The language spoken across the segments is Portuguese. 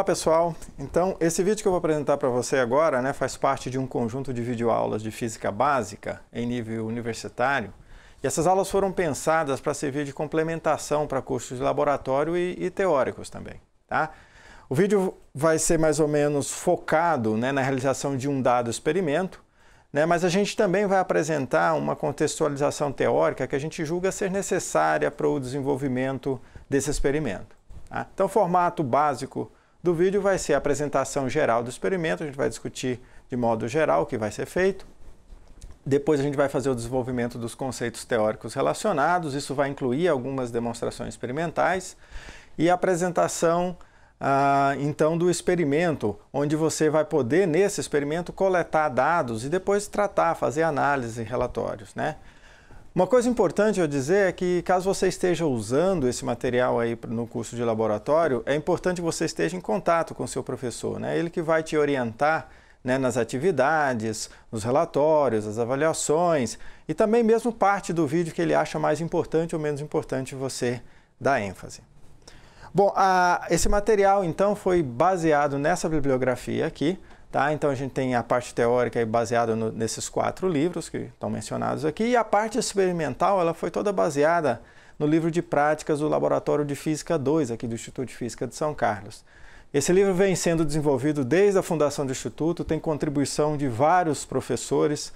Olá pessoal, então esse vídeo que eu vou apresentar para você agora faz parte de um conjunto de videoaulas de física básica em nível universitário e essas aulas foram pensadas para servir de complementação para cursos de laboratório e teóricos também. Tá? O vídeo vai ser mais ou menos focado na realização de um dado experimento, mas a gente também vai apresentar uma contextualização teórica que a gente julga ser necessária para o desenvolvimento desse experimento. Tá? Então o formato básico do vídeo vai ser a apresentação geral do experimento, a gente vai discutir de modo geral o que vai ser feito. Depois a gente vai fazer o desenvolvimento dos conceitos teóricos relacionados, isso vai incluir algumas demonstrações experimentais e a apresentação então do experimento, onde você vai poder nesse experimento coletar dados e depois tratar, fazer análise e relatórios, Uma coisa importante eu dizer é que caso você esteja usando esse material aí no curso de laboratório, é importante que você esteja em contato com o seu professor, Ele que vai te orientar nas atividades, nos relatórios, as avaliações e também mesmo parte do vídeo que ele acha mais importante ou menos importante você dar ênfase. Bom, esse material então foi baseado nessa bibliografia aqui. Então a gente tem a parte teórica baseada nesses 4 livros que estão mencionados aqui e a parte experimental ela foi toda baseada no livro de práticas do Laboratório de Física 2 aqui do Instituto de Física de São Carlos. Esse livro vem sendo desenvolvido desde a fundação do Instituto, tem contribuição de vários professores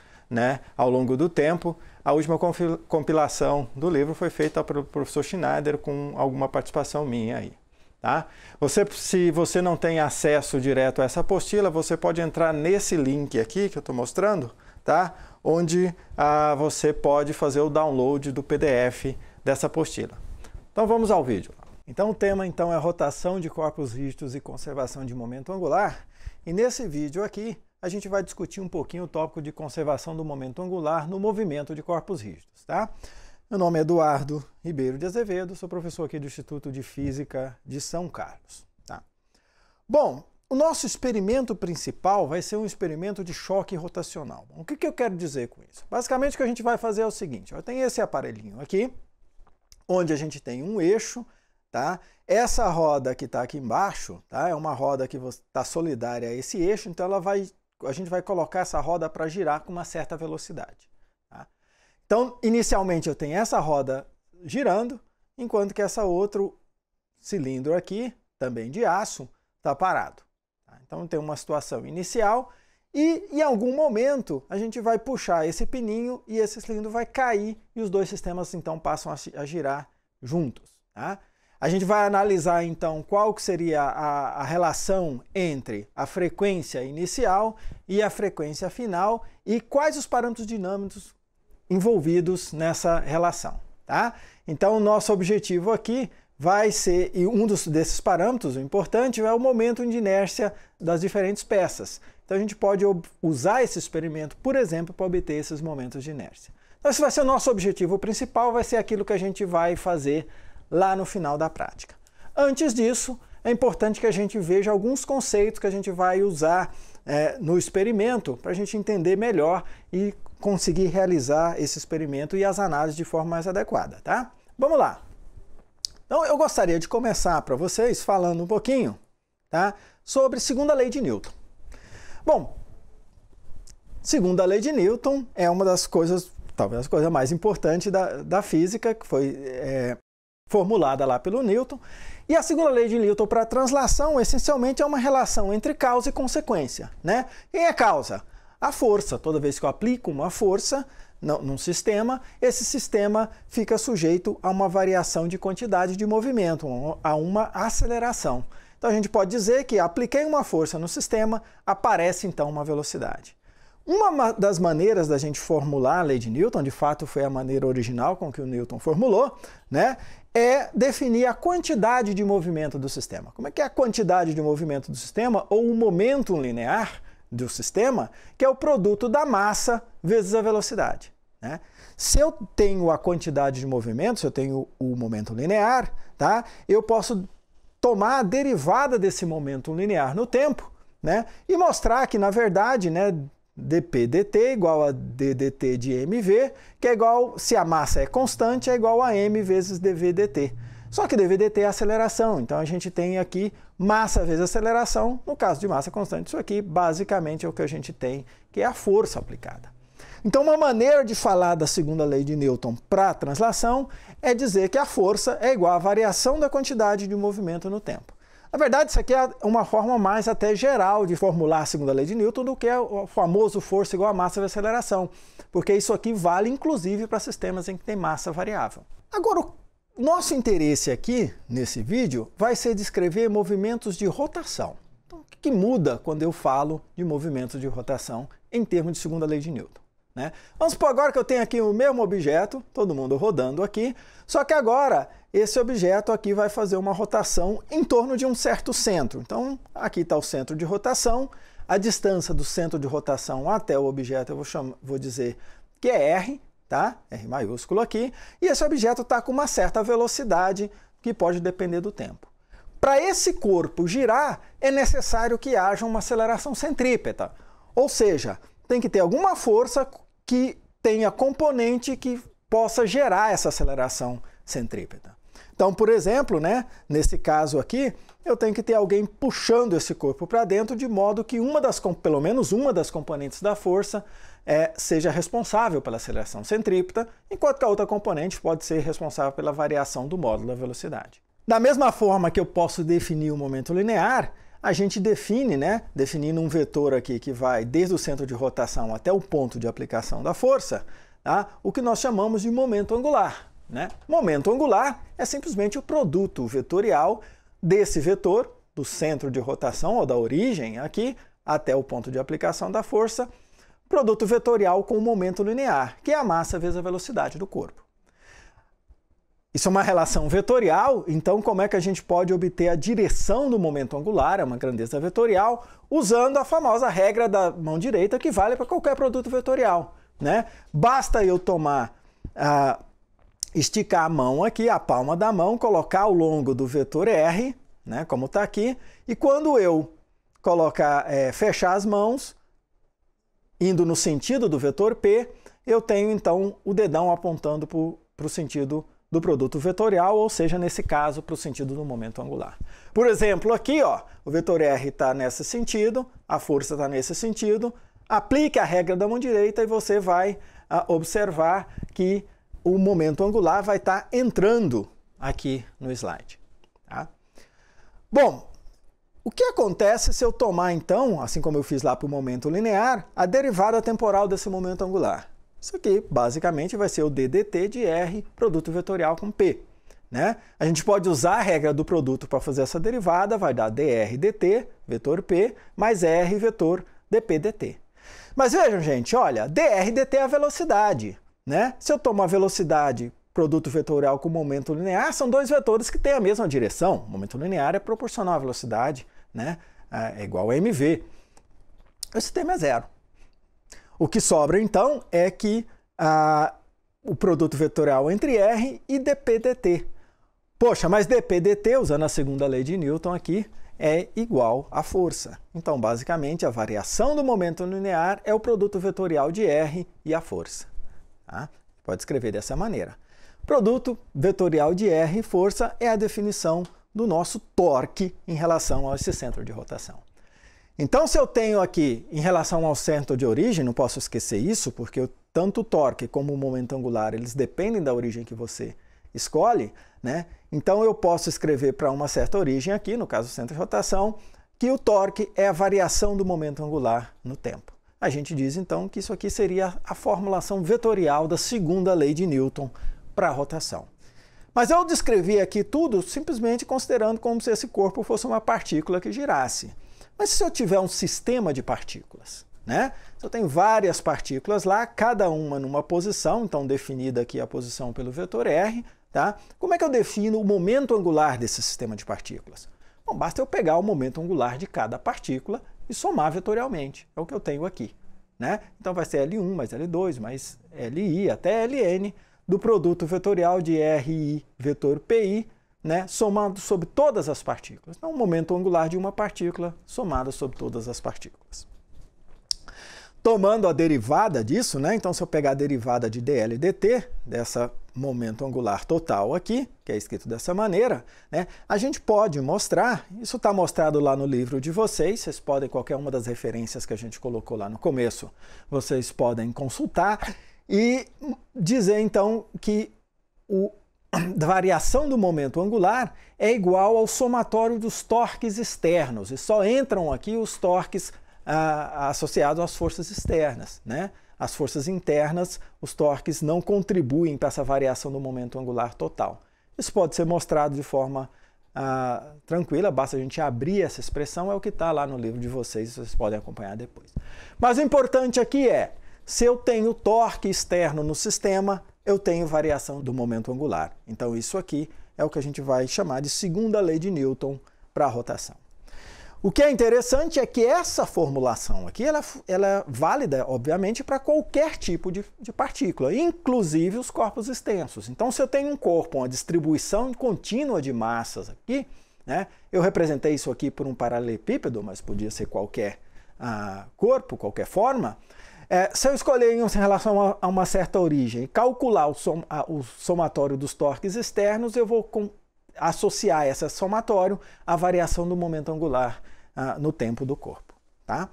ao longo do tempo. A última compilação do livro foi feita pelo professor Schneider com alguma participação minha aí. Se você não tem acesso direto a essa apostila, você pode entrar nesse link aqui que eu estou mostrando, onde você pode fazer o download do PDF dessa apostila. Então vamos ao vídeo. Então o tema é rotação de corpos rígidos e conservação de momento angular. E nesse vídeo aqui a gente vai discutir um pouquinho o tópico de conservação do momento angular no movimento de corpos rígidos. Meu nome é Eduardo Ribeiro de Azevedo, sou professor aqui do Instituto de Física de São Carlos. Bom, o nosso experimento principal vai ser um experimento de choque rotacional. O que eu quero dizer com isso? Basicamente o que a gente vai fazer é o seguinte, eu tenho esse aparelhinho aqui, onde a gente tem um eixo, Essa roda que está aqui embaixo, é uma roda que está solidária a esse eixo, então a gente vai colocar essa roda para girar com uma certa velocidade. Então, inicialmente eu tenho essa roda girando, enquanto que esse outro cilindro aqui, também de aço, está parado. Então tem uma situação inicial e em algum momento a gente vai puxar esse pininho e esse cilindro vai cair e os dois sistemas então passam a girar juntos. A gente vai analisar então qual que seria a relação entre a frequência inicial e a frequência final e quais os parâmetros dinâmicos envolvidos nessa relação. Então o nosso objetivo aqui vai ser, e um desses parâmetros, o importante, é o momento de inércia das diferentes peças. Então a gente pode usar esse experimento, por exemplo, para obter esses momentos de inércia. Então esse vai ser o nosso objetivo principal, vai ser aquilo que a gente vai fazer lá no final da prática. Antes disso, é importante que a gente veja alguns conceitos que a gente vai usar no experimento para a gente entender melhor e conseguir realizar esse experimento e as análises de forma mais adequada. Vamos lá! Então eu gostaria de começar para vocês falando um pouquinho sobre segunda lei de Newton. Bom, segunda lei de Newton é uma das coisas, talvez a coisa mais importante da física, que foi formulada lá pelo Newton. E a segunda lei de Newton para translação, essencialmente, é uma relação entre causa e consequência. Quem é causa? A força. Toda vez que eu aplico uma força num sistema, esse sistema fica sujeito a uma variação de quantidade de movimento, a uma aceleração. Então a gente pode dizer que apliquei uma força no sistema, aparece então uma velocidade. Uma das maneiras da gente formular a lei de Newton, de fato foi a maneira original com que o Newton formulou, é definir a quantidade de movimento do sistema. Como é que é a quantidade de movimento do sistema, ou o momento linear do sistema, que é o produto da massa vezes a velocidade. Se eu tenho a quantidade de movimento, se eu tenho o momento linear, eu posso tomar a derivada desse momento linear no tempo, e mostrar que, na verdade, dp dt igual a ddt de mv, que é igual, se a massa é constante, é igual a m vezes dv dt. Só que dv dt é aceleração, então a gente tem aqui massa vezes aceleração. No caso de massa constante, isso aqui basicamente é o que a gente tem, que é a força aplicada. Então, uma maneira de falar da segunda lei de Newton para a translação é dizer que a força é igual à variação da quantidade de movimento no tempo. Na verdade, isso aqui é uma forma mais até geral de formular a segunda lei de Newton do que o famoso força igual a massa vezes aceleração, porque isso aqui vale inclusive para sistemas em que tem massa variável. Agora, o nosso interesse aqui, nesse vídeo, vai ser descrever movimentos de rotação. Então, o que muda quando eu falo de movimentos de rotação em termos de segunda lei de Newton? Né? Vamos supor agora que eu tenho aqui o mesmo objeto, todo mundo rodando aqui, só que agora esse objeto aqui vai fazer uma rotação em torno de um certo centro. Então, aqui está o centro de rotação, a distância do centro de rotação até o objeto eu vou dizer que é R, tá? R maiúsculo aqui, e esse objeto está com uma certa velocidade que pode depender do tempo. Para esse corpo girar, é necessário que haja uma aceleração centrípeta, ou seja, tem que ter alguma força que tenha componente que possa gerar essa aceleração centrípeta. Então, por exemplo, né, nesse caso aqui, eu tenho que ter alguém puxando esse corpo para dentro de modo que pelo menos uma das componentes da força seja responsável pela aceleração centrípeta, enquanto que a outra componente pode ser responsável pela variação do módulo da velocidade. Da mesma forma que eu posso definir o momento linear, a gente define, definindo um vetor aqui que vai desde o centro de rotação até o ponto de aplicação da força, tá? O que nós chamamos de momento angular. Momento angular é simplesmente o produto vetorial desse vetor, do centro de rotação ou da origem aqui até o ponto de aplicação da força, produto vetorial com o momento linear, que é a massa vezes a velocidade do corpo. Isso é uma relação vetorial, então como é que a gente pode obter a direção do momento angular, é uma grandeza vetorial, usando a famosa regra da mão direita que vale para qualquer produto vetorial. Basta eu esticar a mão aqui, a palma da mão, colocar ao longo do vetor R, como está aqui, e quando eu fechar as mãos, indo no sentido do vetor P, eu tenho então o dedão apontando para o sentido do produto vetorial, ou seja, nesse caso, para o sentido do momento angular. Por exemplo, aqui, o vetor R está nesse sentido, a força está nesse sentido, aplique a regra da mão direita e você vai observar que o momento angular vai estar entrando aqui no slide. Tá? Bom, o que acontece se eu tomar, então, assim como eu fiz lá para o momento linear, a derivada temporal desse momento angular? Isso aqui, basicamente, vai ser o ddt de R, produto vetorial com P. A gente pode usar a regra do produto para fazer essa derivada, vai dar dr dt, vetor P, mais R, vetor dp dt. Mas vejam, gente, olha, dr dt é a velocidade. Se eu tomo a velocidade, produto vetorial com momento linear, são dois vetores que têm a mesma direção. O momento linear é proporcional à velocidade, é igual a mv. Esse termo é zero. O que sobra, então, é que o produto vetorial entre R e dp dt. Poxa, mas dp dt, usando a segunda lei de Newton aqui, é igual à força. Então, basicamente, a variação do momento linear é o produto vetorial de R e a força. Tá? Pode escrever dessa maneira. Produto vetorial de R e força é a definição do nosso torque em relação a esse centro de rotação. Então, se eu tenho aqui, em relação ao centro de origem, não posso esquecer isso, porque tanto o torque como o momento angular, eles dependem da origem que você escolhe, Então, eu posso escrever para uma certa origem aqui, no caso, o centro de rotação, que o torque é a variação do momento angular no tempo. A gente diz, então, que isso aqui seria a formulação vetorial da segunda lei de Newton para a rotação. Mas eu descrevi aqui tudo simplesmente considerando como se esse corpo fosse uma partícula que girasse. Mas se eu tiver um sistema de partículas, se eu tenho várias partículas lá, cada uma numa posição, então definida aqui a posição pelo vetor R, tá? Como é que eu defino o momento angular desse sistema de partículas? Bom, basta eu pegar o momento angular de cada partícula e somar vetorialmente. É o que eu tenho aqui. Então vai ser L1 mais L2 mais Li até Ln do produto vetorial de Ri vetor Pi, somado sobre todas as partículas. Então, o momento angular de uma partícula somado sobre todas as partículas. tomando a derivada disso, né? Então, se eu pegar a derivada de dl dt, dessa momento angular total aqui, que é escrito dessa maneira, né? A gente pode mostrar, isso está mostrado lá no livro de vocês podem, qualquer uma das referências que a gente colocou lá no começo, vocês podem consultar e dizer, então, que a variação do momento angular é igual ao somatório dos torques externos, e só entram aqui os torques associado às forças externas, né? As forças internas, os torques não contribuem para essa variação do momento angular total. Isso pode ser mostrado de forma tranquila, basta a gente abrir essa expressão, é o que está lá no livro de vocês podem acompanhar depois. Mas o importante aqui é, se eu tenho torque externo no sistema, eu tenho variação do momento angular. Então isso aqui é o que a gente vai chamar de segunda lei de Newton para a rotação. O que é interessante é que essa formulação aqui, ela é válida, obviamente, para qualquer tipo de partícula, inclusive os corpos extensos. Então, se eu tenho um corpo, uma distribuição contínua de massas aqui, né, eu representei isso aqui por um paralelepípedo, mas podia ser qualquer corpo, qualquer forma. Se eu escolher em relação a uma certa origem e calcular o somatório dos torques externos, eu vou associar esse somatório à variação do momento angular no tempo do corpo. Tá?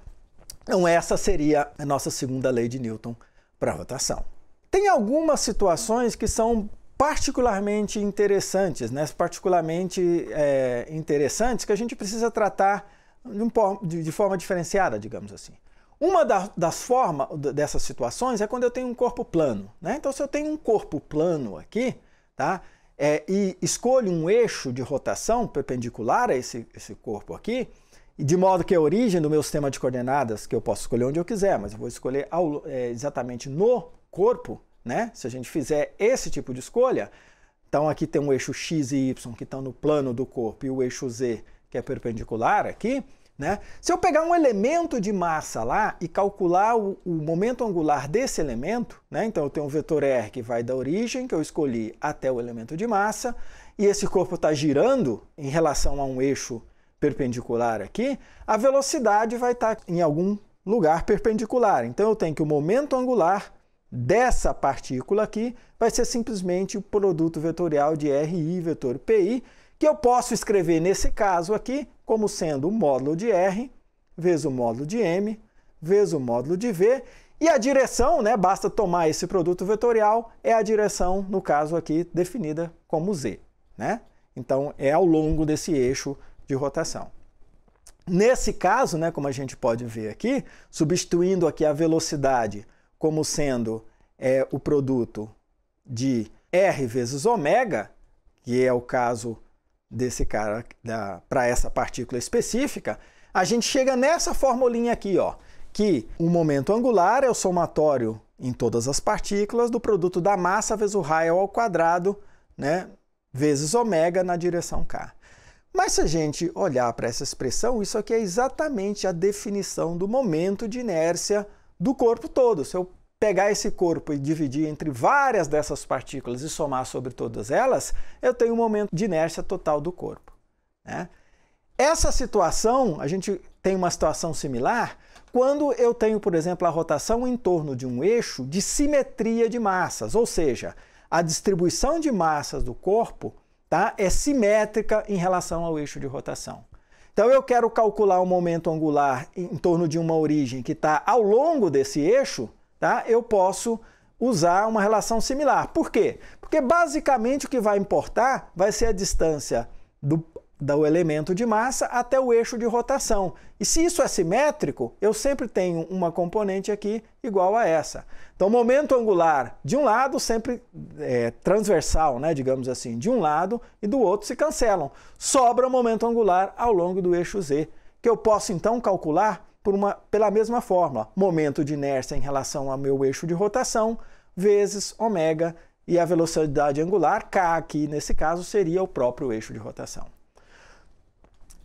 Então essa seria a nossa segunda lei de Newton para a rotação. Tem algumas situações que são particularmente interessantes, né? Interessantes que a gente precisa tratar de forma diferenciada, digamos assim. Uma das formas dessas situações é quando eu tenho um corpo plano, né? Então se eu tenho um corpo plano aqui, tá? E escolho um eixo de rotação perpendicular a esse corpo aqui, de modo que a origem do meu sistema de coordenadas, que eu posso escolher onde eu quiser, mas eu vou escolher exatamente no corpo, né? Se a gente fizer esse tipo de escolha, então aqui tem um eixo x e y que estão no plano do corpo e o eixo z que é perpendicular aqui, né? Se eu pegar um elemento de massa lá e calcular o momento angular desse elemento, né? Então eu tenho um vetor r que vai da origem que eu escolhi até o elemento de massa, e esse corpo está girando em relação a um eixo perpendicular aqui, a velocidade vai estar em algum lugar perpendicular. Então eu tenho que o momento angular dessa partícula aqui vai ser simplesmente o produto vetorial de RI vetor PI, que eu posso escrever nesse caso aqui como sendo o módulo de R vezes o módulo de M vezes o módulo de V, e a direção, né, basta tomar esse produto vetorial, é a direção, no caso aqui, definida como Z, né? Então é ao longo desse eixo de rotação. Nesse caso, né, como a gente pode ver aqui, substituindo aqui a velocidade como sendo o produto de R vezes ômega, que é o caso desse cara para essa partícula específica, a gente chega nessa formulinha aqui, ó, que o momento angular é o somatório em todas as partículas do produto da massa vezes o raio ao quadrado, né, vezes ômega na direção K. Mas se a gente olhar para essa expressão, isso aqui é exatamente a definição do momento de inércia do corpo todo. Se eu pegar esse corpo e dividir entre várias dessas partículas e somar sobre todas elas, eu tenho um momento de inércia total do corpo, né? Essa situação, a gente tem uma situação similar quando eu tenho, por exemplo, a rotação em torno de um eixo de simetria de massas, ou seja, a distribuição de massas do corpo, tá, é simétrica em relação ao eixo de rotação. Então eu quero calcular o momento angular em torno de uma origem que está ao longo desse eixo, tá? Eu posso usar uma relação similar. Por quê? Porque basicamente o que vai importar vai ser a distância do elemento de massa até o eixo de rotação. E se isso é simétrico, eu sempre tenho uma componente aqui igual a essa. Então, o momento angular de um lado sempre é transversal, né, digamos assim, de um lado, e do outro se cancelam. Sobra o momento angular ao longo do eixo Z, que eu posso então calcular pela mesma fórmula. Momento de inércia em relação ao meu eixo de rotação vezes ômega, e a velocidade angular, K aqui nesse caso, seria o próprio eixo de rotação.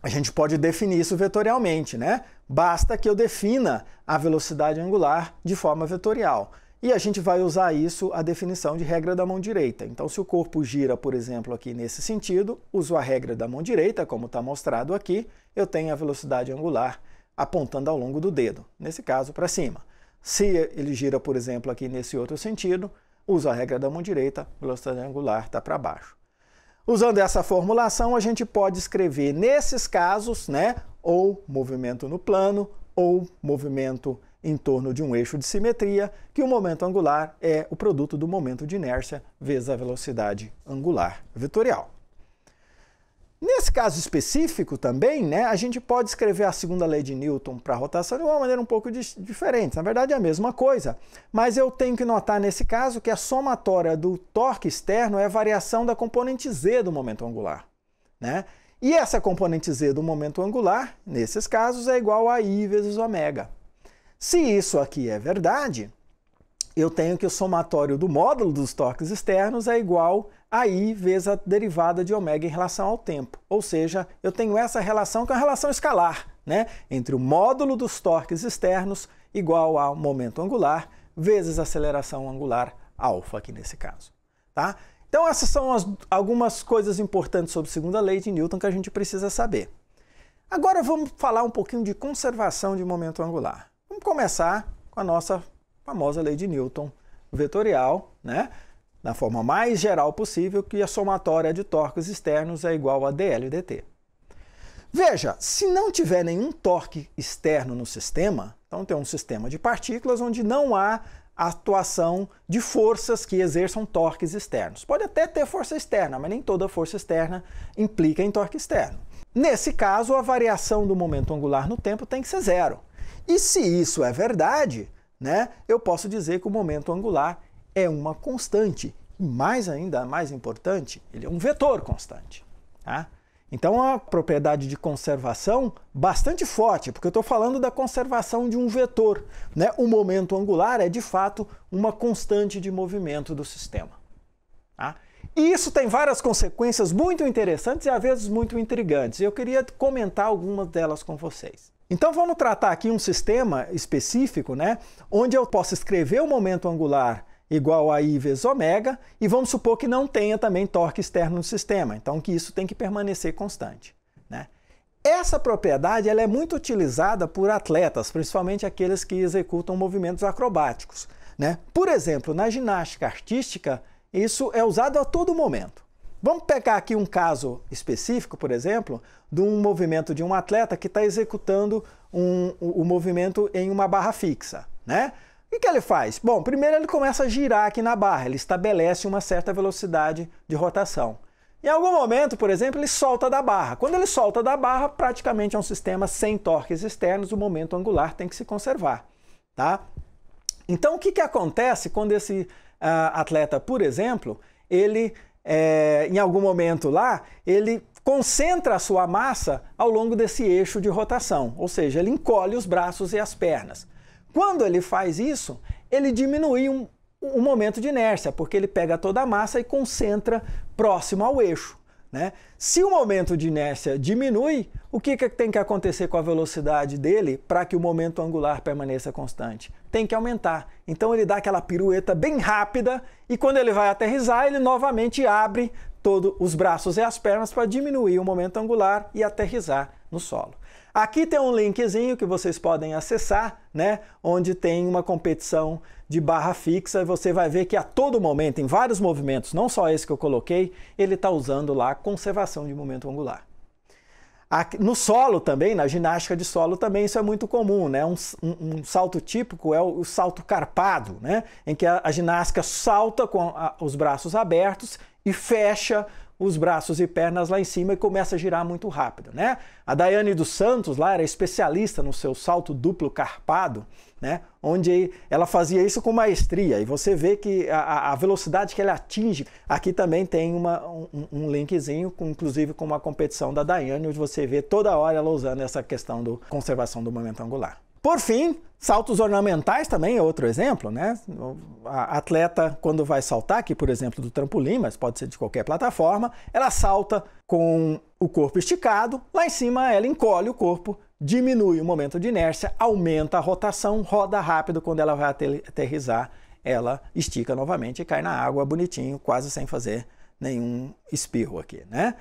A gente pode definir isso vetorialmente, né? Basta que eu defina a velocidade angular de forma vetorial. E a gente vai usar isso, a definição de regra da mão direita. Então, se o corpo gira, por exemplo, aqui nesse sentido, uso a regra da mão direita, como está mostrado aqui, eu tenho a velocidade angular apontando ao longo do dedo, nesse caso para cima. Se ele gira, por exemplo, aqui nesse outro sentido, usa a regra da mão direita, velocidade angular está para baixo. Usando essa formulação, a gente pode escrever nesses casos, né, ou movimento no plano, ou movimento em torno de um eixo de simetria, que o momento angular é o produto do momento de inércia vezes a velocidade angular vetorial. Nesse caso específico também, né, a gente pode escrever a segunda lei de Newton para a rotação de uma maneira um pouco diferente. Na verdade é a mesma coisa, mas eu tenho que notar nesse caso que a somatória do torque externo é a variação da componente z do momento angular, né? E essa componente z do momento angular, nesses casos, é igual a I vezes ômega. Se isso aqui é verdade, eu tenho que o somatório do módulo dos torques externos é igual a I vezes a derivada de ômega em relação ao tempo. Ou seja, eu tenho essa relação que é uma relação escalar, né, entre o módulo dos torques externos igual ao momento angular vezes a aceleração angular alfa aqui nesse caso. Tá? Então essas são algumas coisas importantes sobre a segunda lei de Newton que a gente precisa saber. Agora vamos falar um pouquinho de conservação de momento angular. Vamos começar com a nossa famosa lei de Newton vetorial, né? Na forma mais geral possível, que a somatória de torques externos é igual a dl dt. Veja, se não tiver nenhum torque externo no sistema, então tem um sistema de partículas onde não há atuação de forças que exerçam torques externos. Pode até ter força externa, mas nem toda força externa implica em torque externo. Nesse caso, a variação do momento angular no tempo tem que ser zero. E se isso é verdade, né, eu posso dizer que o momento angular é uma constante. E mais ainda, mais importante, ele é um vetor constante. Tá? Então, é uma propriedade de conservação bastante forte, porque eu estou falando da conservação de um vetor, né? O momento angular é, de fato, uma constante de movimento do sistema. Tá? E isso tem várias consequências muito interessantes e, às vezes, muito intrigantes. Eu queria comentar algumas delas com vocês. Então vamos tratar aqui um sistema específico, né, onde eu posso escrever o momento angular igual a I vezes ômega, e vamos supor que não tenha também torque externo no sistema, então que isso tem que permanecer constante, né? Essa propriedade ela é muito utilizada por atletas, principalmente aqueles que executam movimentos acrobáticos, né? Por exemplo, na ginástica artística, isso é usado a todo momento. Vamos pegar aqui um caso específico, por exemplo, de um movimento de um atleta que está executando o movimento em uma barra fixa, né? O que ele faz? Bom, primeiro ele começa a girar aqui na barra, ele estabelece uma certa velocidade de rotação. Em algum momento, por exemplo, ele solta da barra. Quando ele solta da barra, praticamente é um sistema sem torques externos, o momento angular tem que se conservar. Tá? Então, o que acontece quando esse atleta, por exemplo, ele, em algum momento lá, ele concentra a sua massa ao longo desse eixo de rotação, ou seja, ele encolhe os braços e as pernas. Quando ele faz isso, ele diminui o momento de inércia, porque ele pega toda a massa e concentra próximo ao eixo, né? Se o momento de inércia diminui, o que tem que acontecer com a velocidade dele para que o momento angular permaneça constante? Tem que aumentar. Então ele dá aquela pirueta bem rápida e quando ele vai aterrissar, ele novamente abre todos os braços e as pernas para diminuir o momento angular e aterrissar no solo. Aqui tem um linkzinho que vocês podem acessar, né, onde tem uma competição de barra fixa e você vai ver que a todo momento, em vários movimentos, não só esse que eu coloquei, ele está usando lá a conservação de momento angular. Aqui, no solo também, na ginástica de solo também isso é muito comum, né? Um salto típico é o salto carpado, né, em que a ginástica salta com os braços abertos e fecha os braços e pernas lá em cima e começa a girar muito rápido, né? A Daiane dos Santos lá era especialista no seu salto duplo carpado, né? Onde ela fazia isso com maestria e você vê que a velocidade que ela atinge, aqui também tem um linkzinho, inclusive com uma competição da Daiane, onde você vê toda hora ela usando essa questão da conservação do momento angular. Por fim, saltos ornamentais também é outro exemplo, né? A atleta, quando vai saltar, aqui por exemplo do trampolim, mas pode ser de qualquer plataforma, ela salta com o corpo esticado, lá em cima ela encolhe o corpo, diminui o momento de inércia, aumenta a rotação, roda rápido, quando ela vai aterrissar, ela estica novamente e cai na água bonitinho, quase sem fazer nenhum espirro aqui, né?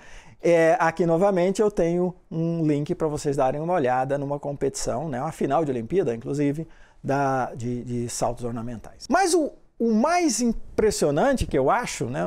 Aqui novamente eu tenho um link para vocês darem uma olhada numa competição, né, uma final de Olimpíada, inclusive, de saltos ornamentais. Mas o mais impressionante que eu acho, né,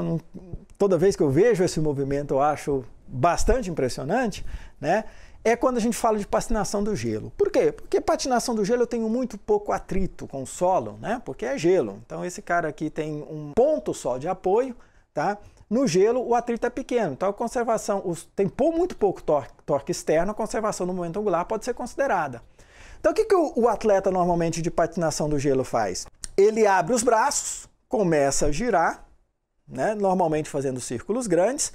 toda vez que eu vejo esse movimento eu acho bastante impressionante, né, é quando a gente fala de patinação do gelo. Por quê? Porque patinação do gelo eu tenho muito pouco atrito com o solo, né, porque é gelo. Então esse cara aqui tem um ponto só de apoio, tá? No gelo o atrito é pequeno, então a conservação, tem muito pouco torque externo, a conservação do momento angular pode ser considerada. Então o que o atleta normalmente de patinação do gelo faz? Ele abre os braços, começa a girar, né, normalmente fazendo círculos grandes.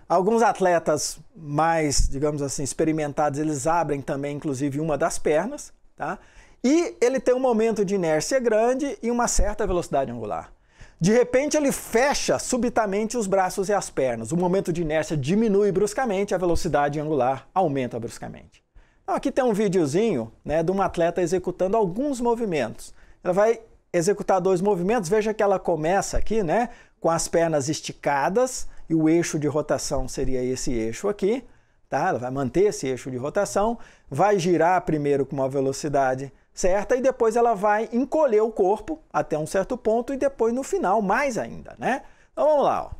Alguns atletas mais, digamos assim, experimentados, eles abrem também, inclusive, uma das pernas, tá? E ele tem um momento de inércia grande e uma certa velocidade angular. De repente, ele fecha subitamente os braços e as pernas. O momento de inércia diminui bruscamente, a velocidade angular aumenta bruscamente. Então, aqui tem um videozinho, né, de uma atleta executando alguns movimentos. Ela vai executar 2 movimentos, veja que ela começa aqui, né, com as pernas esticadas, e o eixo de rotação seria esse eixo aqui, tá? Ela vai manter esse eixo de rotação, vai girar primeiro com uma velocidade certa e depois ela vai encolher o corpo até um certo ponto e depois no final mais ainda, né? Então vamos lá,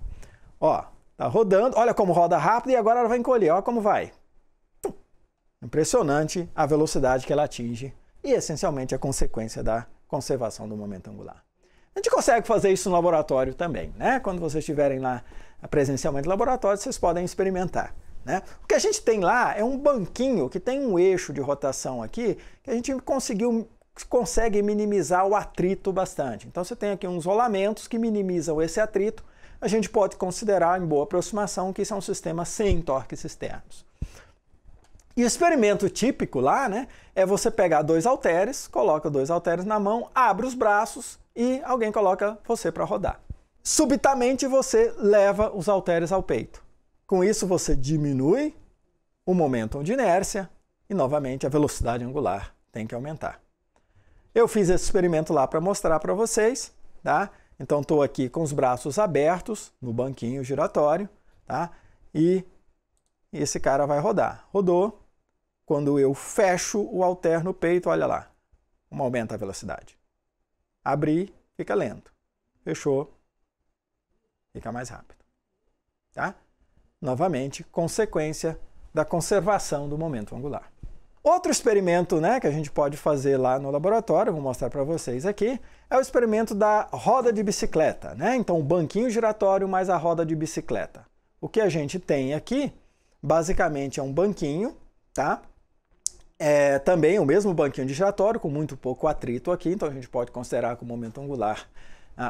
ó, tá rodando, olha como roda rápido e agora ela vai encolher, olha como vai. Impressionante a velocidade que ela atinge e essencialmente a consequência da conservação do momento angular. A gente consegue fazer isso no laboratório também, né? Quando vocês estiverem lá presencialmente no laboratório, vocês podem experimentar, né? O que a gente tem lá é um banquinho que tem um eixo de rotação aqui que a gente consegue minimizar o atrito bastante. Então você tem aqui uns rolamentos que minimizam esse atrito. A gente pode considerar em boa aproximação que isso é um sistema sem torques externos. E o experimento típico lá, né, é você pegar 2 halteres, coloca 2 halteres na mão, abre os braços e alguém coloca você para rodar. Subitamente você leva os halteres ao peito. Com isso você diminui o momento de inércia e novamente a velocidade angular tem que aumentar. Eu fiz esse experimento lá para mostrar para vocês, tá? Então estou aqui com os braços abertos no banquinho giratório, tá? E esse cara vai rodar. Rodou. Quando eu fecho o halter no peito, olha lá, aumenta a velocidade. Abri, fica lento. Fechou, fica mais rápido. Tá? Novamente, consequência da conservação do momento angular. Outro experimento, né, que a gente pode fazer lá no laboratório, vou mostrar para vocês aqui, é o experimento da roda de bicicleta, né? Então, o banquinho giratório mais a roda de bicicleta. O que a gente tem aqui, basicamente, é um banquinho, tá? É também o mesmo banquinho de giratório, com muito pouco atrito aqui, então a gente pode considerar que o momento angular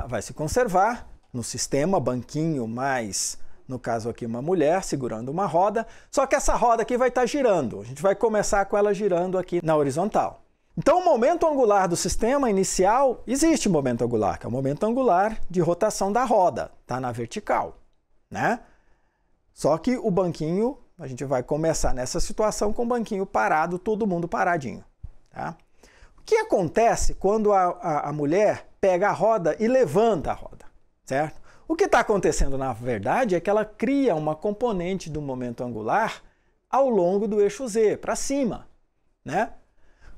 vai se conservar no sistema, banquinho mais, no caso aqui, uma mulher segurando uma roda, só que essa roda aqui vai estar girando, a gente vai começar com ela girando aqui na horizontal. Então o momento angular do sistema inicial, existe momento angular, que é o momento angular de rotação da roda, está na vertical, né? Só que o banquinho, a gente vai começar nessa situação com o banquinho parado, todo mundo paradinho. Tá? O que acontece quando a mulher pega a roda e levanta a roda? Certo? O que está acontecendo, na verdade, é que ela cria uma componente do momento angular ao longo do eixo Z, para cima. Né?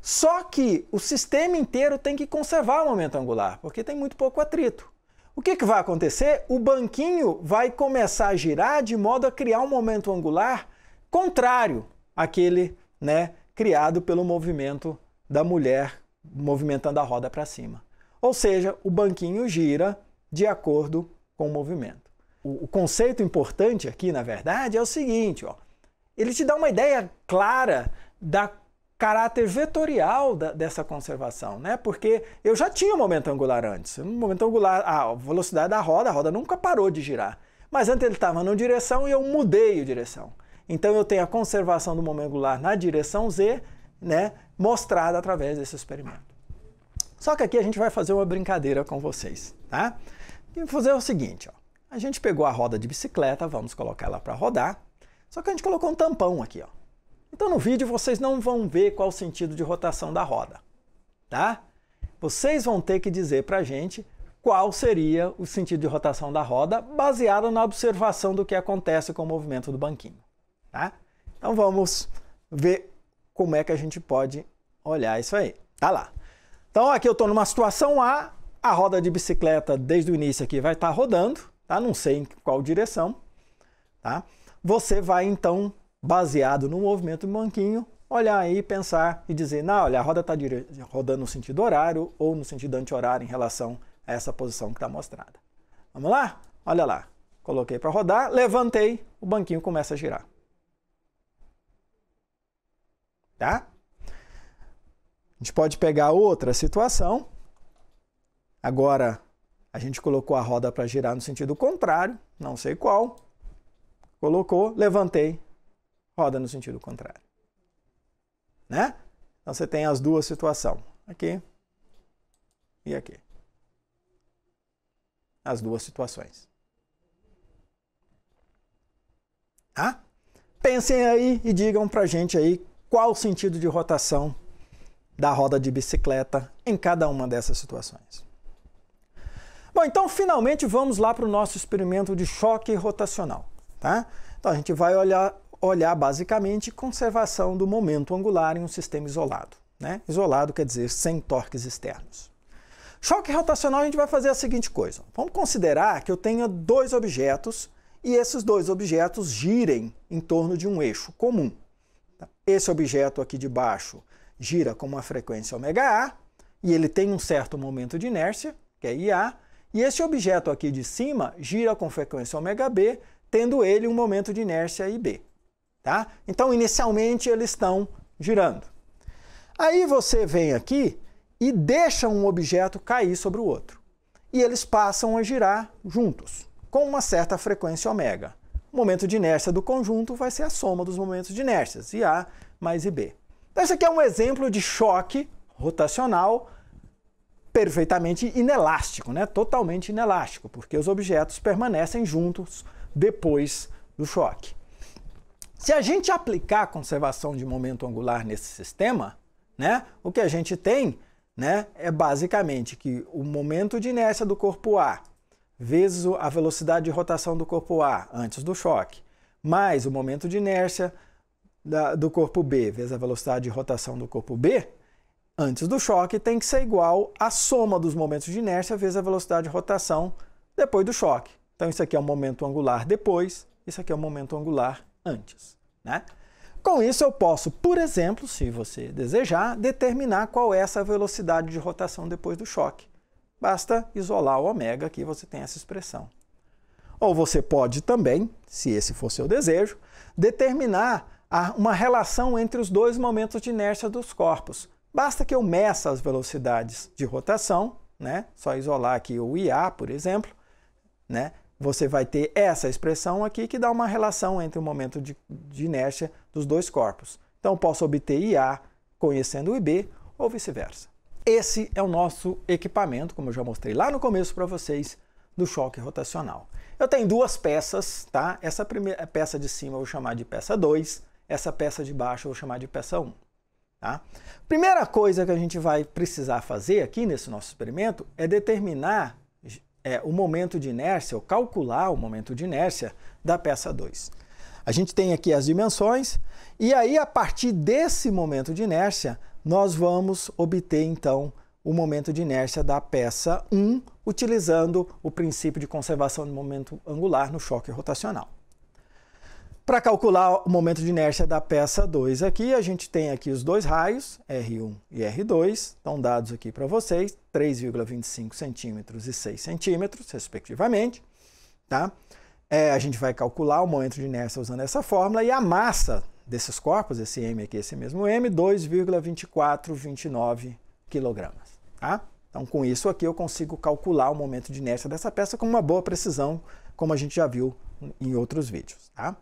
Só que o sistema inteiro tem que conservar o momento angular, porque tem muito pouco atrito. O que vai acontecer? O banquinho vai começar a girar de modo a criar um momento angular contrário àquele, né, criado pelo movimento da mulher movimentando a roda para cima. Ou seja, o banquinho gira de acordo com o movimento. O conceito importante aqui, na verdade, é o seguinte, ó, ele te dá uma ideia clara da caráter vetorial dessa conservação, né? Porque eu já tinha o momento angular antes. O momento angular, a velocidade da roda, a roda nunca parou de girar. Mas antes ele estava numa direção e eu mudei a direção. Então eu tenho a conservação do momento angular na direção Z, né, mostrada através desse experimento. Só que aqui a gente vai fazer uma brincadeira com vocês, tá? E vou fazer o seguinte, ó. A gente pegou a roda de bicicleta, vamos colocar ela para rodar, só que a gente colocou um tampão aqui, ó. Então no vídeo vocês não vão ver qual o sentido de rotação da roda, tá? Vocês vão ter que dizer para a gente qual seria o sentido de rotação da roda baseado na observação do que acontece com o movimento do banquinho, tá? Então vamos ver como é que a gente pode olhar isso aí. Tá lá. Então aqui eu estou numa situação A, a roda de bicicleta desde o início aqui vai estar rodando, tá? Não sei em qual direção, tá? Você vai então, baseado no movimento do banquinho, olhar aí, pensar e dizer, não, olha, a roda está rodando no sentido horário ou no sentido anti-horário em relação a essa posição que está mostrada. Vamos lá? Olha lá. Coloquei para rodar, levantei, o banquinho começa a girar. Tá? A gente pode pegar outra situação. Agora, a gente colocou a roda para girar no sentido contrário, não sei qual. Colocou, levantei, roda no sentido contrário. Né? Então, você tem as duas situações, aqui e aqui. As duas situações. Tá? Pensem aí e digam pra gente aí qual o sentido de rotação da roda de bicicleta em cada uma dessas situações. Bom, então finalmente vamos lá para o nosso experimento de choque rotacional. Tá? Então a gente vai olhar basicamente conservação do momento angular em um sistema isolado. Né? Isolado quer dizer sem torques externos. Choque rotacional a gente vai fazer a seguinte coisa. Vamos considerar que eu tenha dois objetos e esses dois objetos girem em torno de um eixo comum. Esse objeto aqui de baixo gira com uma frequência ω e ele tem um certo momento de inércia, que é IA, e esse objeto aqui de cima gira com frequência ω_b, tendo ele um momento de inércia IB. Tá? Então, inicialmente, eles estão girando. Aí você vem aqui e deixa um objeto cair sobre o outro. E eles passam a girar juntos, com uma certa frequência ω. O momento de inércia do conjunto vai ser a soma dos momentos de inércias, IA mais IB. Então, esse aqui é um exemplo de choque rotacional perfeitamente inelástico, né? Totalmente inelástico, porque os objetos permanecem juntos depois do choque. Se a gente aplicar a conservação de momento angular nesse sistema, né, o que a gente tem, né, é basicamente que o momento de inércia do corpo A vezes a velocidade de rotação do corpo A antes do choque, mais o momento de inércia do corpo B vezes a velocidade de rotação do corpo B, antes do choque tem que ser igual à soma dos momentos de inércia vezes a velocidade de rotação depois do choque. Então isso aqui é o momento angular depois, isso aqui é o momento angular antes. Né? Com isso eu posso, por exemplo, se você desejar, determinar qual é essa velocidade de rotação depois do choque. Basta isolar o ω, aqui você tem essa expressão. Ou você pode também, se esse for seu desejo, determinar uma relação entre os dois momentos de inércia dos corpos. Basta que eu meça as velocidades de rotação, né? Só isolar aqui o IA, por exemplo, né? Você vai ter essa expressão aqui que dá uma relação entre o momento de inércia dos dois corpos. Então, posso obter IA conhecendo o IB ou vice-versa. Esse é o nosso equipamento, como eu já mostrei lá no começo para vocês, do choque rotacional. Eu tenho duas peças, tá? Essa primeira peça de cima eu vou chamar de peça 2, essa peça de baixo eu vou chamar de peça 1. Tá? Primeira coisa que a gente vai precisar fazer aqui nesse nosso experimento é determinar o momento de inércia, ou calcular o momento de inércia da peça 2. A gente tem aqui as dimensões, e aí a partir desse momento de inércia, nós vamos obter então o momento de inércia da peça 1, utilizando o princípio de conservação de momento angular no choque rotacional. Para calcular o momento de inércia da peça 2 aqui, a gente tem aqui os dois raios, R1 e R2, estão dados aqui para vocês, 3,25 centímetros e 6 centímetros, respectivamente. Tá? A gente vai calcular o momento de inércia usando essa fórmula e a massa desses corpos, esse M aqui, esse mesmo M, 2,2429 kg. Tá? Então, com isso aqui, eu consigo calcular o momento de inércia dessa peça com uma boa precisão, como a gente já viu em outros vídeos. Tá?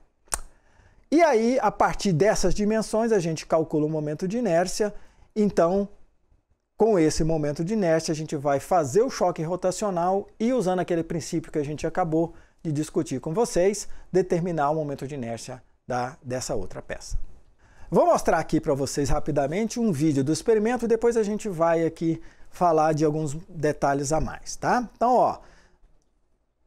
E aí, a partir dessas dimensões, a gente calcula o momento de inércia. Então, com esse momento de inércia, a gente vai fazer o choque rotacional e, usando aquele princípio que a gente acabou de discutir com vocês, determinar o momento de inércia dessa outra peça. Vou mostrar aqui para vocês rapidamente um vídeo do experimento e depois a gente vai aqui falar de alguns detalhes a mais, tá? Então, ó,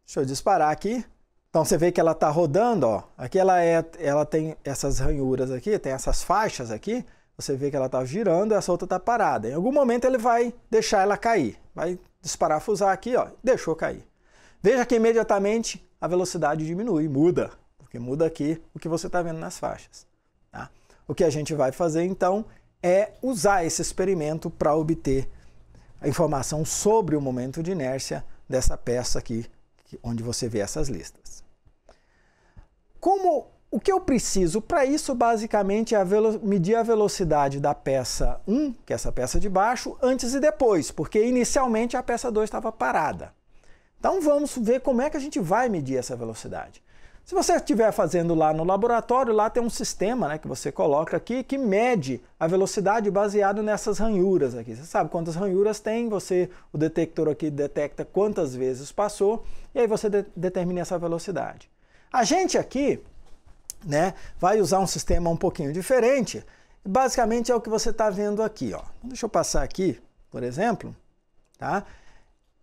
deixa eu disparar aqui. Então, você vê que ela está rodando, ó. Aqui ela tem essas ranhuras aqui, tem essas faixas aqui. você vê que ela está girando e essa outra está parada. Em algum momento ele vai deixar ela cair, vai desparafusar aqui, ó, deixou cair. Veja que imediatamente a velocidade diminui, muda, porque muda aqui o que você está vendo nas faixas. Tá? O que a gente vai fazer então é usar esse experimento para obter a informação sobre o momento de inércia dessa peça aqui, onde você vê essas listas. O que eu preciso para isso, basicamente, é medir a velocidade da peça 1, que é essa peça de baixo, antes e depois, porque inicialmente a peça 2 estava parada. Então vamos ver como é que a gente vai medir essa velocidade. Se você estiver fazendo lá no laboratório, lá tem um sistema, né, que você coloca aqui que mede a velocidade baseado nessas ranhuras aqui. Você sabe quantas ranhuras tem, o detector aqui detecta quantas vezes passou, e aí você determina essa velocidade. A gente aqui, né, vai usar um sistema um pouquinho diferente. Basicamente é o que você está vendo aqui. Ó. Deixa eu passar aqui, por exemplo. Tá?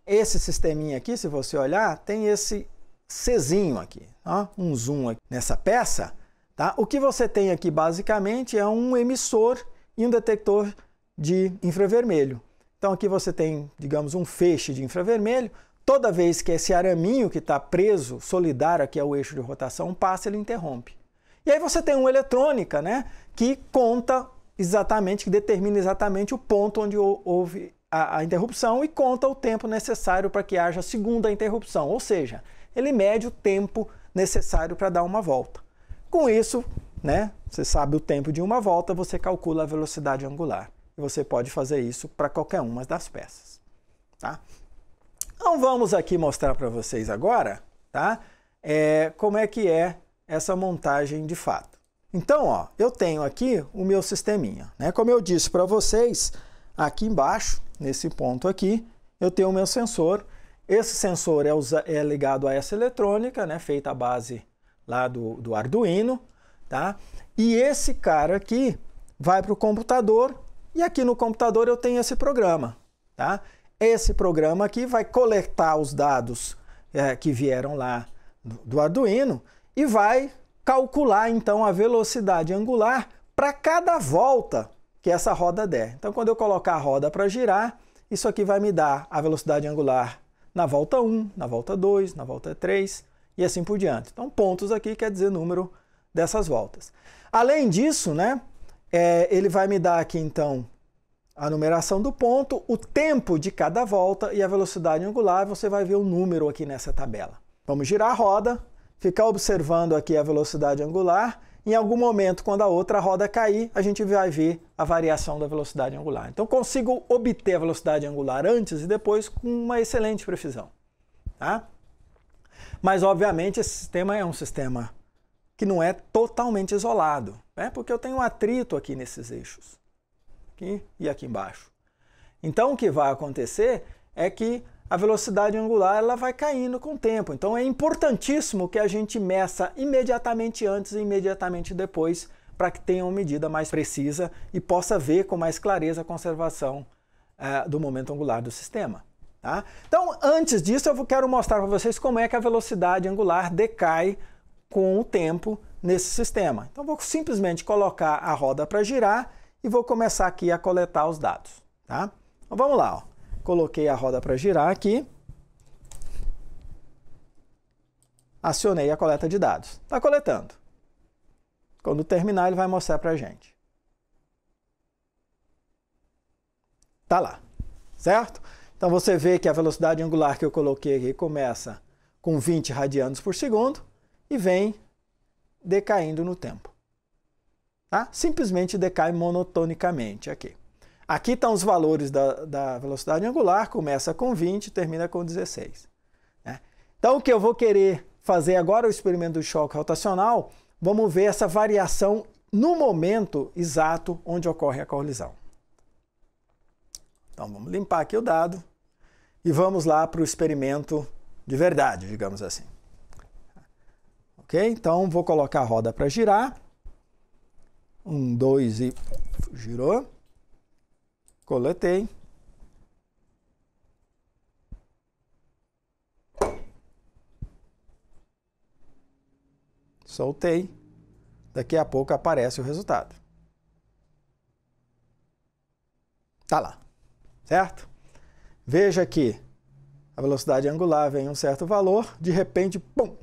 Esse sisteminha aqui, se você olhar, tem esse Czinho aqui. Ó, um zoom aqui nessa peça. Tá? O que você tem aqui, basicamente, é um emissor e um detector de infravermelho. Então aqui você tem, digamos, um feixe de infravermelho. Toda vez que esse araminho que está preso, solidário aqui ao eixo de rotação, passa, ele interrompe. E aí você tem uma eletrônica, né, que conta exatamente, que determina exatamente o ponto onde houve a interrupção e conta o tempo necessário para que haja a segunda interrupção. Ou seja, ele mede o tempo necessário para dar uma volta. Com isso, né, você sabe o tempo de uma volta, você calcula a velocidade angular. E você pode fazer isso para qualquer uma das peças. Tá? Então vamos aqui mostrar para vocês agora, tá, como é que é essa montagem de fato. Então, ó, eu tenho aqui o meu sisteminha, né? Como eu disse para vocês, aqui embaixo, nesse ponto aqui, eu tenho o meu sensor. Esse sensor é ligado a essa eletrônica, né, feita à base lá do Arduino, tá? E esse cara aqui vai para o computador, e aqui no computador eu tenho esse programa, tá? Esse programa aqui vai coletar os dados que vieram lá do Arduino e vai calcular, então, a velocidade angular para cada volta que essa roda der. Então, quando eu colocar a roda para girar, isso aqui vai me dar a velocidade angular na volta 1, na volta 2, na volta 3 e assim por diante. Então, pontos aqui quer dizer número dessas voltas. Além disso, né, ele vai me dar aqui, então, a numeração do ponto, o tempo de cada volta e a velocidade angular. Você vai ver o número aqui nessa tabela. Vamos girar a roda, ficar observando aqui a velocidade angular. Em algum momento, quando a outra roda cair, a gente vai ver a variação da velocidade angular. Então, consigo obter a velocidade angular antes e depois com uma excelente precisão. Tá? Mas, obviamente, esse sistema é um sistema que não é totalmente isolado, né? Porque eu tenho um atrito aqui nesses eixos, aqui e aqui embaixo. Então, o que vai acontecer é que a velocidade angular ela vai caindo com o tempo. Então é importantíssimo que a gente meça imediatamente antes e imediatamente depois para que tenha uma medida mais precisa e possa ver com mais clareza a conservação do momento angular do sistema. Tá? Então, antes disso, eu quero mostrar para vocês como é que a velocidade angular decai com o tempo nesse sistema. Então, vou simplesmente colocar a roda para girar e vou começar aqui a coletar os dados. Tá? Então, vamos lá. Ó. Coloquei a roda para girar aqui. Acionei a coleta de dados. Está coletando. Quando terminar, ele vai mostrar para a gente. Está lá. Certo? Então você vê que a velocidade angular que eu coloquei aqui começa com 20 radianos por segundo e vem decaindo no tempo. Tá? Simplesmente decai monotonicamente aqui. Aqui estão os valores da velocidade angular, começa com 20 e termina com 16. Né? Então, o que eu vou querer fazer agora, o experimento do choque rotacional, vamos ver essa variação no momento exato onde ocorre a colisão. Então, vamos limpar aqui o dado e vamos lá para o experimento de verdade, digamos assim. Ok? Então, vou colocar a roda para girar. 1, 2 e girou. Coletei. Soltei. Daqui a pouco aparece o resultado. Tá lá, certo? Veja que a velocidade angular vem em um certo valor, de repente, pum,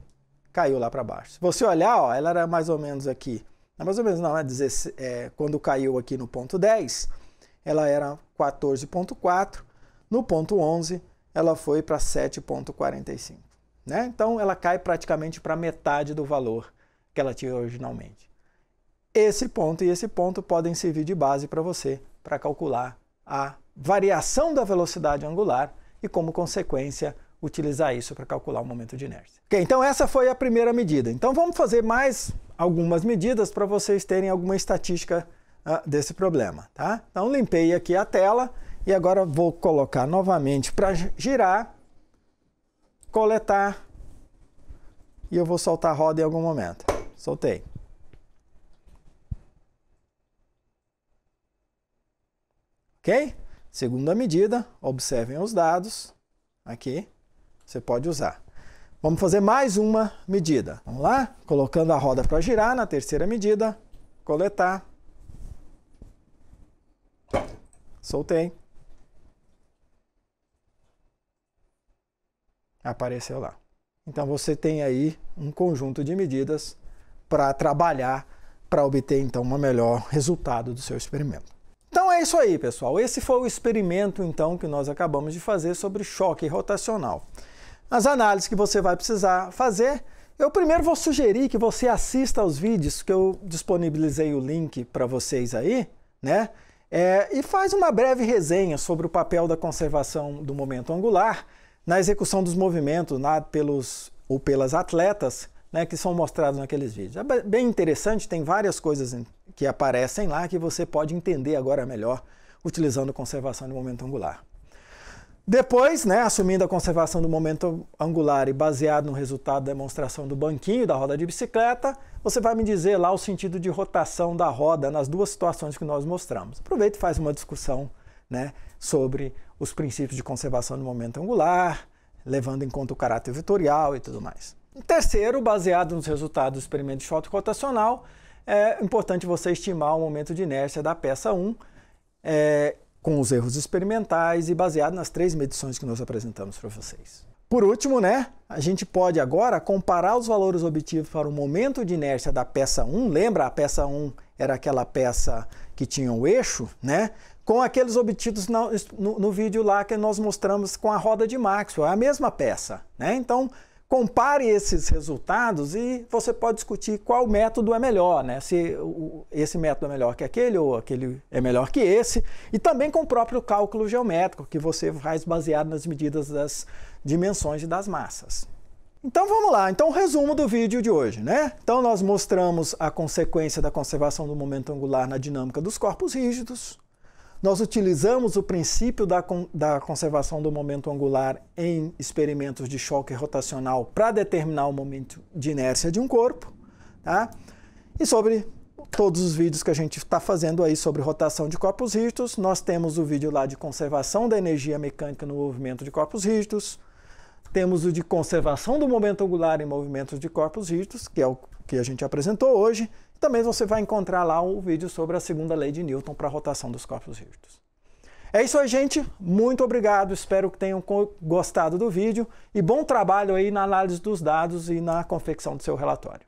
caiu lá para baixo. Se você olhar, ó, ela era mais ou menos aqui, não, mais ou menos não, quando caiu aqui no ponto 10, ela era 14,4, no ponto 11 ela foi para 7,45, né? Então ela cai praticamente para metade do valor que ela tinha originalmente. Esse ponto e esse ponto podem servir de base para você para calcular a variação da velocidade angular e, como consequência, utilizar isso para calcular o momento de inércia. Ok, então essa foi a primeira medida. Então vamos fazer mais algumas medidas para vocês terem alguma estatística desse problema, tá? Então limpei aqui a tela e agora vou colocar novamente para girar, coletar e eu vou soltar a roda em algum momento. Soltei. Ok? Segunda medida, observem os dados. Aqui, você pode usar. Vamos fazer mais uma medida. Vamos lá? Colocando a roda para girar na terceira medida. Coletar. Soltei. Apareceu lá. Então você tem aí um conjunto de medidas para trabalhar, para obter então um melhor resultado do seu experimento. Então é isso aí, pessoal. Esse foi o experimento então que nós acabamos de fazer sobre choque rotacional. As análises que você vai precisar fazer, eu primeiro vou sugerir que você assista aos vídeos que eu disponibilizei o link para vocês aí, né? E faz uma breve resenha sobre o papel da conservação do momento angular na execução dos movimentos pelas atletas, né, que são mostrados naqueles vídeos. É bem interessante, tem várias coisas que aparecem lá que você pode entender agora melhor utilizando a conservação do momento angular. Depois, né, assumindo a conservação do momento angular e baseado no resultado da demonstração do banquinho da roda de bicicleta, você vai me dizer lá o sentido de rotação da roda nas duas situações que nós mostramos. Aproveita e faz uma discussão, né, sobre os princípios de conservação do momento angular, levando em conta o caráter vetorial e tudo mais. Terceiro, baseado nos resultados do experimento de choque rotacional, é importante você estimar o momento de inércia da peça 1, com os erros experimentais e baseado nas 3 medições que nós apresentamos para vocês. Por último, né, a gente pode agora comparar os valores obtidos para o momento de inércia da peça 1, lembra, a peça 1 era aquela peça que tinha o eixo, né, com aqueles obtidos no vídeo lá que nós mostramos com a roda de Maxwell, é a mesma peça, né? Então, compare esses resultados e você pode discutir qual método é melhor, né? Se esse método é melhor que aquele ou aquele é melhor que esse, e também com o próprio cálculo geométrico que você faz baseado nas medidas das dimensões e das massas. Então vamos lá, então o resumo do vídeo de hoje, né? Então nós mostramos a consequência da conservação do momento angular na dinâmica dos corpos rígidos. Nós utilizamos o princípio da conservação do momento angular em experimentos de choque rotacional para determinar o momento de inércia de um corpo, tá? E sobre todos os vídeos que a gente está fazendo aí sobre rotação de corpos rígidos, nós temos o vídeo lá de conservação da energia mecânica no movimento de corpos rígidos, temos o de conservação do momento angular em movimentos de corpos rígidos, que é o que a gente apresentou hoje. Também você vai encontrar lá um vídeo sobre a segunda lei de Newton para a rotação dos corpos rígidos. É isso aí, gente. Muito obrigado. Espero que tenham gostado do vídeo e bom trabalho aí na análise dos dados e na confecção do seu relatório.